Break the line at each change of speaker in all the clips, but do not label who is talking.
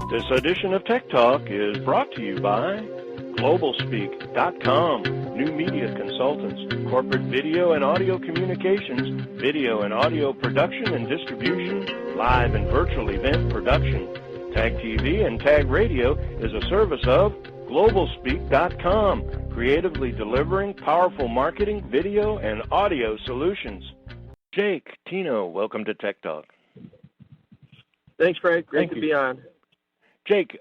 This edition of Tech Talk is brought to you by Globalspeak.com, new media consultants, corporate video and audio communications, video and audio production and distribution, live and virtual event production. Tag TV and Tag Radio is a service of Globalspeak.com, creatively delivering powerful marketing, video, and audio solutions. Jake, Tino, welcome to Tech Talk.
Thanks, Frank. Great to be on.
Jake,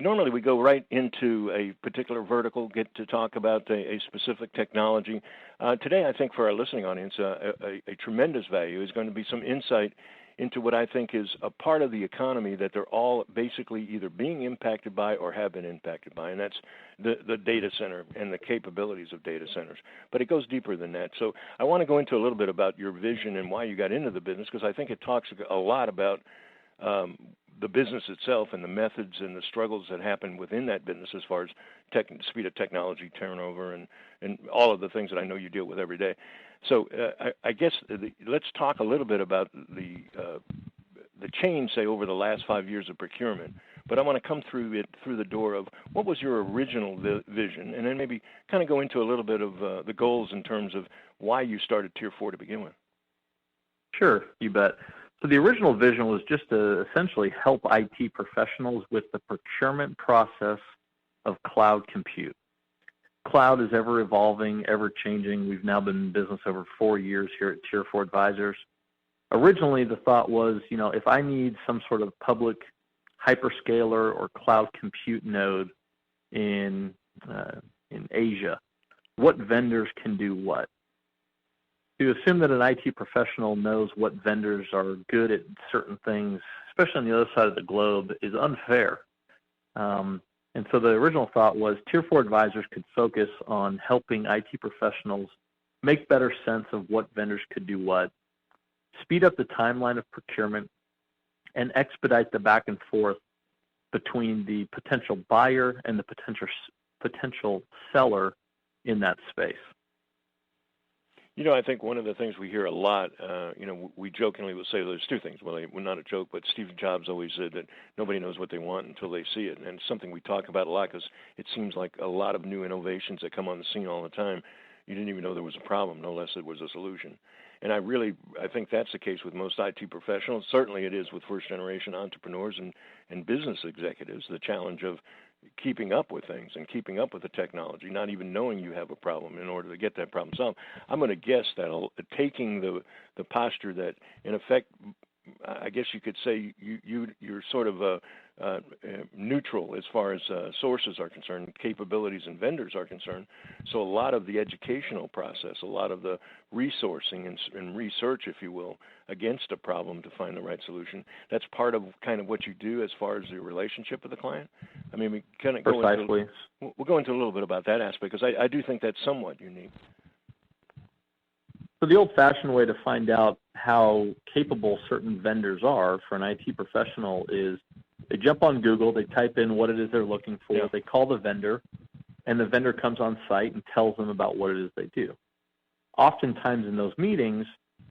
normally we go right into a particular vertical, get to talk about a specific technology. Today, I think for our listening audience, a tremendous value is going to be some insight into what I think is a part of the economy that they're all basically either being impacted by or have been impacted by, and that's the data center and the capabilities of data centers. But it goes deeper than that. So I want to go into a little bit about your vision and why you got into the business, because I think it talks a lot about the business itself and the methods and the struggles that happen within that business as far as speed of technology, turnover, and all of the things that I know you deal with every day. So I guess let's talk a little bit about the change, say, over the last 5 years of procurement. But I want to come through the door of what was your original vision, and then maybe kind of go into a little bit of the goals in terms of why you started Tier 4 to begin with.
Sure, you bet. So the original vision was just to essentially help IT professionals with the procurement process of cloud compute. Cloud is ever evolving, ever changing. We've now been in business over 4 years here at Tier 4 Advisors. Originally, the thought was, if I need some sort of public hyperscaler or cloud compute node in Asia, what vendors can do what? To assume that an IT professional knows what vendors are good at certain things, especially on the other side of the globe, is unfair. And so the original thought was Tier 4 Advisors could focus on helping IT professionals make better sense of what vendors could do what, speed up the timeline of procurement, and expedite the back and forth between the potential buyer and the potential seller in that space.
I think one of the things we hear a lot, we jokingly will say there's two things. Well, not a joke, but Steve Jobs always said that nobody knows what they want until they see it. And it's something we talk about a lot because it seems like a lot of new innovations that come on the scene all the time, you didn't even know there was a problem, no less it was a solution. And I think that's the case with most IT professionals. Certainly it is with first-generation entrepreneurs and business executives, the challenge of keeping up with things and keeping up with the technology, not even knowing you have a problem in order to get that problem solved. I'm going to guess that taking the posture that, in effect, I guess you could say you're sort of neutral as far as sources are concerned, capabilities and vendors are concerned. So a lot of the educational process, a lot of the resourcing and research, if you will, against a problem to find the right solution, that's part of kind of what you do as far as your relationship with the client. I mean, we kind of we'll go into a little bit about that aspect because I do think that's somewhat unique.
So the old-fashioned way to find out how capable certain vendors are for an IT professional is they jump on Google, they type in what it is they're looking for, they call the vendor, and the vendor comes on site and tells them about what it is they do. Oftentimes in those meetings,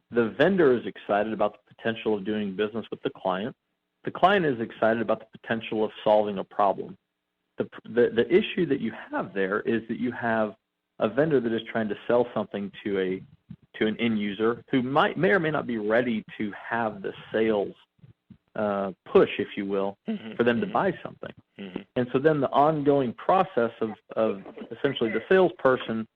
the vendor is excited about the potential of doing business with the client. The client is excited about the potential of solving a problem. The issue that you have there is that you have a vendor that is trying to sell something to an end user who may or may not be ready to have the sales push, if you will, for them to buy something. And so then the ongoing process of essentially the salesperson,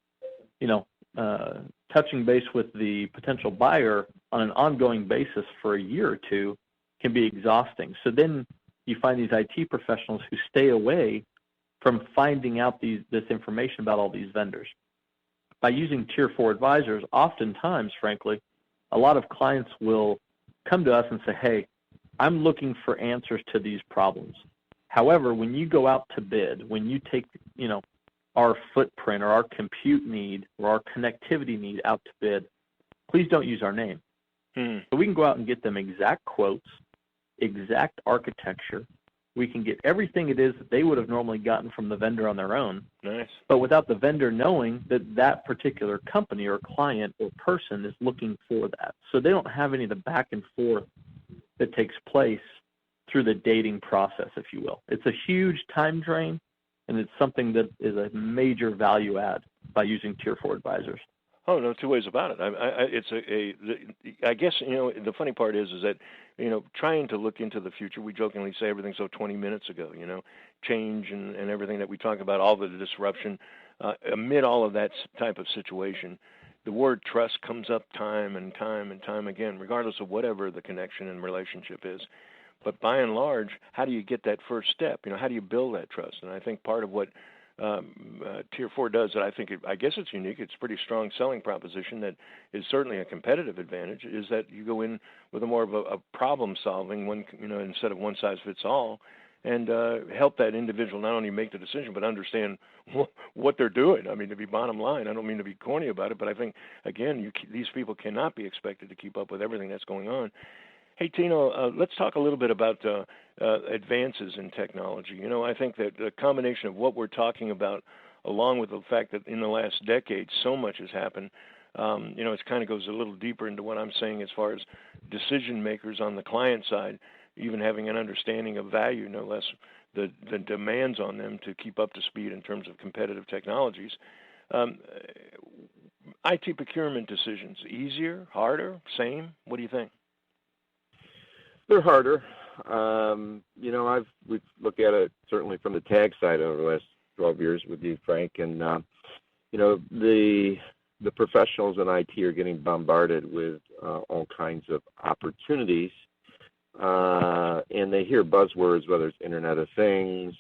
touching base with the potential buyer on an ongoing basis for a year or two can be exhausting. So then you find these IT professionals who stay away from finding out this information about all these vendors. By using Tier 4 Advisors, oftentimes, frankly, a lot of clients will come to us and say, hey, I'm looking for answers to these problems. However, when you go out to bid, when you take, our footprint or our compute need or our connectivity need out to bid, please don't use our name. So we can go out and get them exact quotes, exact architecture. We can get everything it is that they would have normally gotten from the vendor on their own, but without the vendor knowing that particular company or client or person is looking for that. So they don't have any of the back and forth that takes place through the dating process, if you will. It's a huge time drain, and it's something that is a major value add by using Tier 4 advisors.
Oh, no, two ways about it. I guess, the funny part is that, trying to look into the future, we jokingly say everything's so 20 minutes ago, change and everything that we talk about, all the disruption. Amid all of that type of situation, the word trust comes up time and time and time again, regardless of whatever the connection and relationship is. But by and large, how do you get that first step? How do you build that trust? And I think part of what Tier 4 does that I guess it's unique, it's a pretty strong selling proposition that is certainly a competitive advantage, is that you go in with a more of a problem solving one, instead of one size fits all, and help that individual not only make the decision but understand what they're doing. I mean, to be bottom line, I don't mean to be corny about it, but I think, again, these people cannot be expected to keep up with everything that's going on. Hey, Tino, let's talk a little bit about advances in technology. I think that the combination of what we're talking about, along with the fact that in the last decade so much has happened, it kind of goes a little deeper into what I'm saying as far as decision makers on the client side, even having an understanding of value, no less the demands on them to keep up to speed in terms of competitive technologies. IT procurement decisions, easier, harder, same? What do you think?
They're harder. We've looked at it certainly from the tag side over the last 12 years with you, Frank, and the professionals in IT are getting bombarded with all kinds of opportunities, and they hear buzzwords, whether it's Internet of Things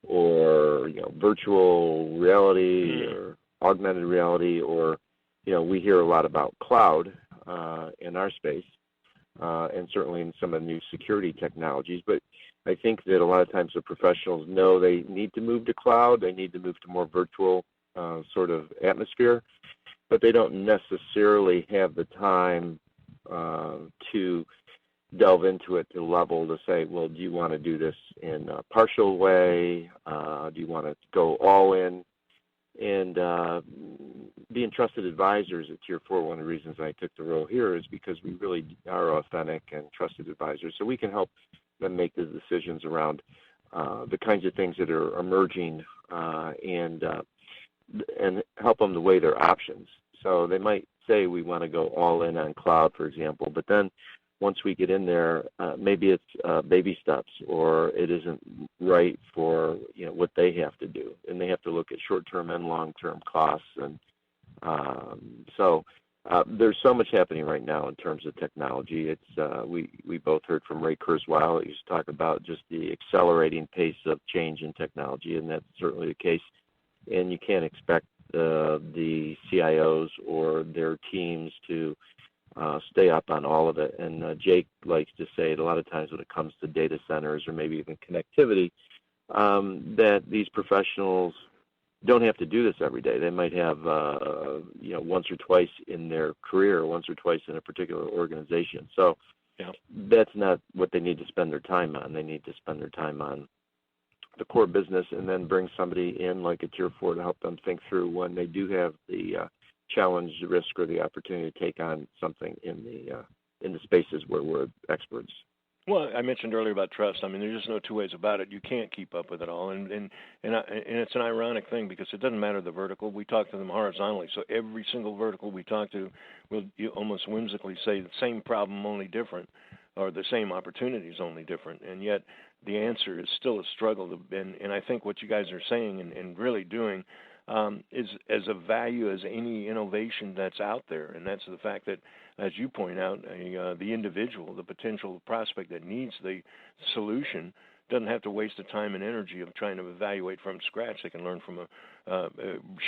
or virtual reality or augmented reality, or we hear a lot about cloud in our space. And certainly in some of the new security technologies. But I think that a lot of times the professionals know they need to move to cloud, they need to move to more virtual sort of atmosphere, but they don't necessarily have the time to delve into it to the level to say, well, do you want to do this in a partial way? Do you want to go all in? And being trusted advisors at Tier 4, one of the reasons I took the role here is because we really are authentic and trusted advisors. So we can help them make the decisions around the kinds of things that are emerging and help them to weigh their options. So they might say we want to go all in on cloud, for example, but then once we get in there, maybe it's baby steps, or it isn't right for what they have to do, and they have to look at short-term and long-term costs. And so there's so much happening right now in terms of technology. It's we both heard from Ray Kurzweil. He used to talk about just the accelerating pace of change in technology, and that's certainly the case. And you can't expect the CIOs or their teams to stay up on all of it. And Jake likes to say it a lot of times when it comes to data centers or maybe even connectivity, that these professionals don't have to do this every day. They might have, once or twice in their career, once or twice in a particular organization. So that's not what they need to spend their time on. They need to spend their time on the core business and then bring somebody in like a Tier 4 to help them think through when they do have the challenge, the risk, or the opportunity to take on something in the spaces where we're experts.
Well, I mentioned earlier about trust. I mean, there's just no two ways about it. You can't keep up with it all, and it's an ironic thing because it doesn't matter the vertical. We talk to them horizontally, so every single vertical we talk to will almost whimsically say the same problem, only different, or the same opportunities, only different, and yet the answer is still a struggle. And I think what you guys are saying and really doing is as of value as any innovation that's out there, and that's the fact that, as you point out, the individual, the potential prospect that needs the solution doesn't have to waste the time and energy of trying to evaluate from scratch. They can learn from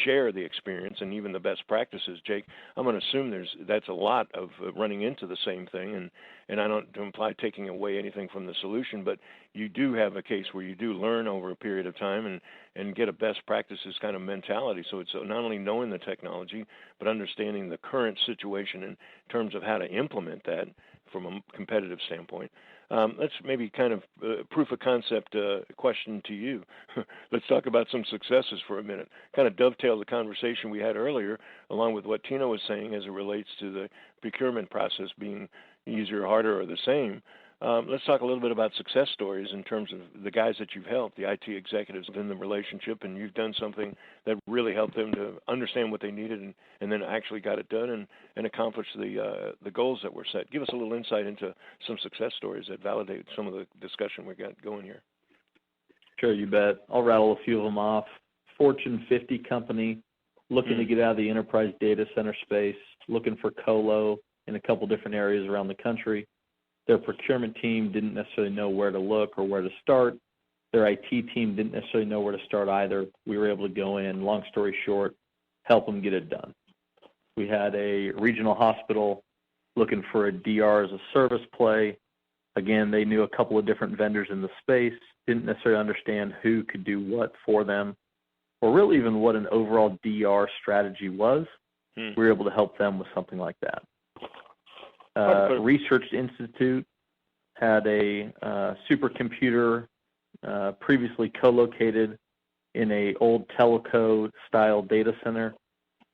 share the experience and even the best practices. Jake, I'm going to assume that's a lot of running into the same thing, and I don't imply taking away anything from the solution, but you do have a case where you do learn over a period of time and get a best practices kind of mentality. So it's not only knowing the technology, but understanding the current situation in terms of how to implement that from a competitive standpoint. Let's maybe kind of proof of concept question to you. Let's talk about some successes for a minute. Kind of dovetail the conversation we had earlier, along with what Tino was saying as it relates to the procurement process being easier, harder, or the same. Let's talk a little bit about success stories in terms of the guys that you've helped, the IT executives in the relationship, and you've done something that really helped them to understand what they needed and then actually got it done and accomplished the goals that were set. Give us a little insight into some success stories that validate some of the discussion we got going here.
Sure, you bet. I'll rattle a few of them off. Fortune 50 company looking to get out of the enterprise data center space, looking for colo in a couple different areas around the country. Their procurement team didn't necessarily know where to look or where to start. Their IT team didn't necessarily know where to start either. We were able to go in, long story short, help them get it done. We had a regional hospital looking for a DR as a service play. Again, they knew a couple of different vendors in the space, didn't necessarily understand who could do what for them, or really even what an overall DR strategy was. We were able to help them with something like that. Research Institute had a supercomputer previously co-located in a old teleco-style data center.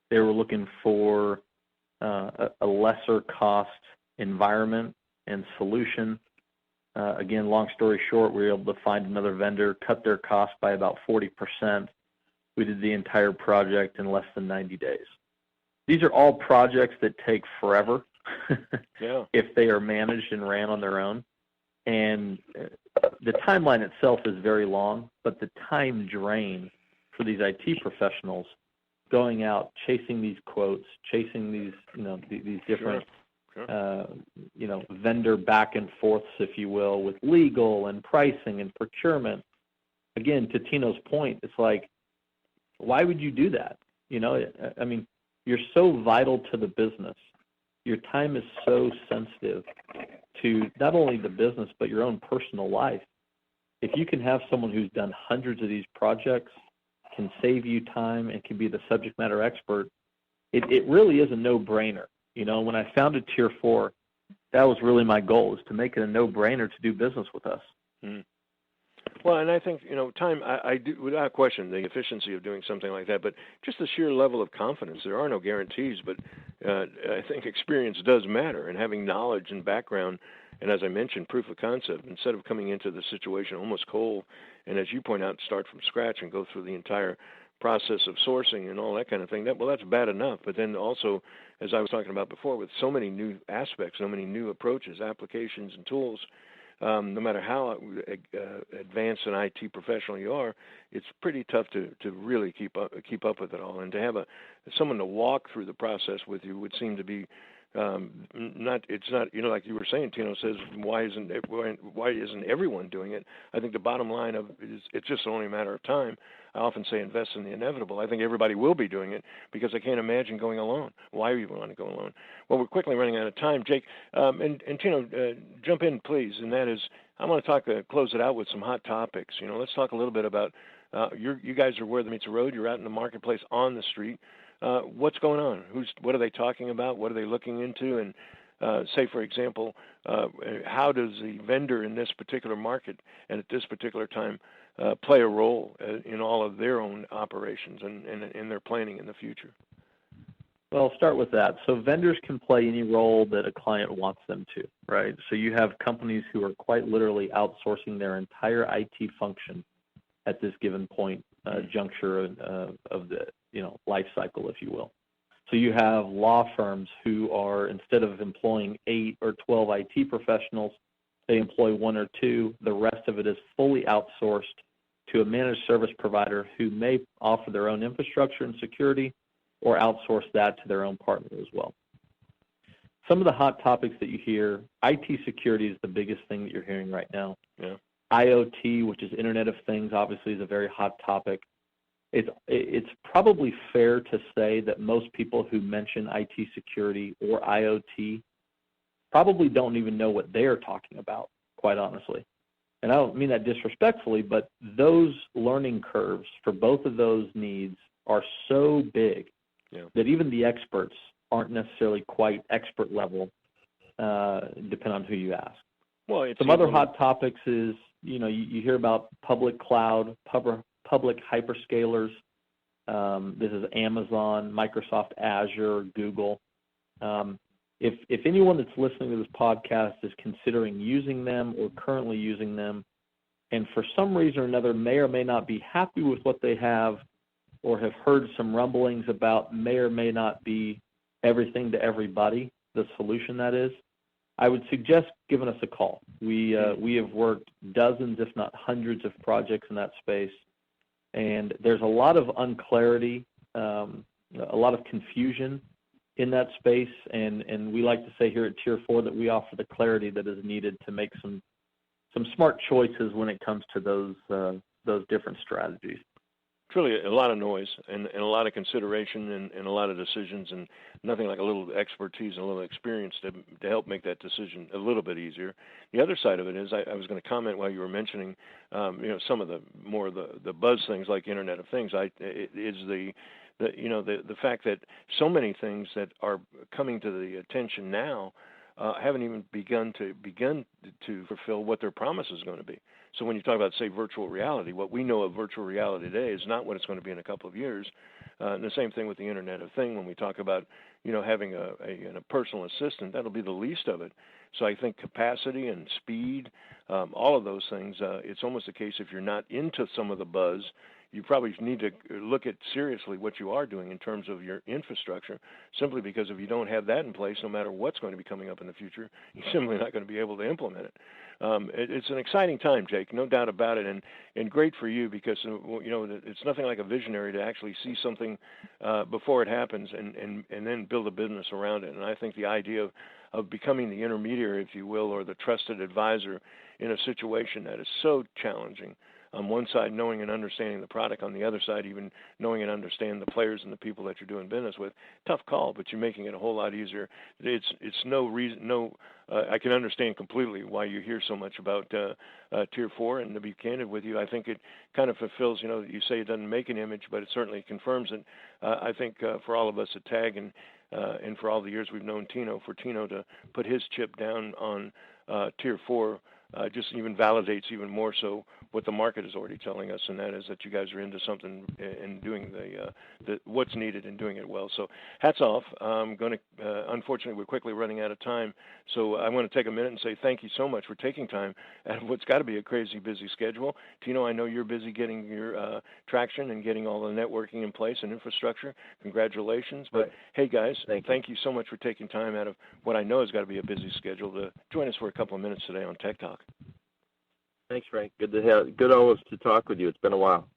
They were looking for a lesser cost environment and solution. Again, long story short, we were able to find another vendor, cut their cost by about 40%. We did the entire project in less than 90 days. These are all projects that take forever.
Yeah.
If they are managed and ran on their own. And the timeline itself is very long, but the time drain for these IT professionals going out, chasing these quotes, chasing these, these different, vendor back and forths, if you will, with legal and pricing and procurement. Again, to Tino's point, it's like, why would you do that? I mean, you're so vital to the business. Your time is so sensitive to not only the business, but your own personal life. If you can have someone who's done hundreds of these projects, can save you time, and can be the subject matter expert, it really is a no-brainer. When I founded Tier4, that was really my goal, is to make it a no-brainer to do business with us.
Well, and I think, time, I do, without question, the efficiency of doing something like that, but just the sheer level of confidence. There are no guarantees, but I think experience does matter, and having knowledge and background, and as I mentioned, proof of concept, instead of coming into the situation almost cold, and as you point out, start from scratch and go through the entire process of sourcing and all that kind of thing, that's bad enough. But then also, as I was talking about before, with so many new aspects, so many new approaches, applications, and tools, no matter how advanced an IT professional you are, it's pretty tough to really keep up with it all. And to have someone to walk through the process with you would seem to be it's not like you were saying. Tino says, why isn't everyone doing it? I think the bottom line is it's just only a matter of time. I often say invest in the inevitable. I think everybody will be doing it because I can't imagine going alone. Why would you want to go alone? Well, we're quickly running out of time. Jake and Tino, jump in, please. And that is, I want to close it out with some hot topics. Let's talk a little bit about you guys are where the meets the road. You're out in the marketplace on the street. What's going on? What are they talking about? What are they looking into? And say, for example, how does the vendor in this particular market and at this particular time play a role in all of their own operations and in their planning in the future?
Well, I'll start with that. So vendors can play any role that a client wants them to, right? So you have companies who are quite literally outsourcing their entire IT function at this given point, juncture of the life cycle, if you will. So you have law firms who are, instead of employing 8 or 12 IT professionals, they employ 1 or 2. The rest of it is fully outsourced to a managed service provider who may offer their own infrastructure and security or outsource that to their own partner as well. Some of the hot topics that you hear, IT security is the biggest thing that you're hearing right now.
Yeah.
IoT, which is Internet of Things, obviously is a very hot topic. It's probably fair to say that most people who mention IT security or IoT probably don't even know what they're talking about, quite honestly. And I don't mean that disrespectfully, but those learning curves for both of those needs are so big that even the experts aren't necessarily quite expert level, depending on who you ask. Well, some other hot topics is, you hear about public cloud, public hyperscalers. This is Amazon, Microsoft Azure, Google. if anyone that's listening to this podcast is considering using them or currently using them, and for some reason or another may or may not be happy with what they have, or have heard some rumblings about may or may not be everything to everybody, the solution that is, I would suggest giving us a call. We have worked dozens, if not hundreds, of projects in that space, and there's a lot of unclarity, a lot of confusion in that space, and we like to say here at Tier 4 that we offer the clarity that is needed to make some smart choices when it comes to those different strategies.
Truly a lot of noise and a lot of consideration and a lot of decisions, and nothing like a little expertise and a little experience to help make that decision a little bit easier. The other side of it is I was going to comment while you were mentioning some of the buzz things like Internet of Things. Is the fact that so many things that are coming to the attention now haven't even begun to fulfill what their promise is going to be. So when you talk about, say, virtual reality, what we know of virtual reality today is not what it's going to be in a couple of years. And the same thing with the Internet of Things. When we talk about, having a personal assistant, that'll be the least of it. So I think capacity and speed, all of those things, it's almost a case if you're not into some of the buzz, you probably need to look at seriously what you are doing in terms of your infrastructure, simply because if you don't have that in place, no matter what's going to be coming up in the future, you're simply not going to be able to implement it. It's an exciting time, Jake, no doubt about it, and great for you because, it's nothing like a visionary to actually see something before it happens and then build a business around it. And I think the idea of becoming the intermediary, if you will, or the trusted advisor in a situation that is so challenging, on one side knowing and understanding the product, on the other side even knowing and understanding the players and the people that you're doing business with. Tough call, but you're making it a whole lot easier. It's no reason, I can understand completely why you hear so much about Tier 4, and to be candid with you, I think it kind of fulfills, you say it doesn't make an image, but it certainly confirms it. I think for all of us at TAG and for all the years we've known Tino, for Tino to put his chip down on Tier 4 just even validates even more so what the market is already telling us, and that is that you guys are into something and doing the what's needed and doing it well. So hats off. I'm going to, unfortunately, we're quickly running out of time, so I want to take a minute and say thank you so much for taking time out of what's got to be a crazy busy schedule. Tino, I know you're busy getting your traction and getting all the networking in place and infrastructure. Congratulations. But
right.
Hey, guys,
thank
you so much for taking time out of what I know has got to be a busy schedule to join us for a couple of minutes today on Tech Talk.
Thanks, Frank. Good always to talk with you. It's been a while.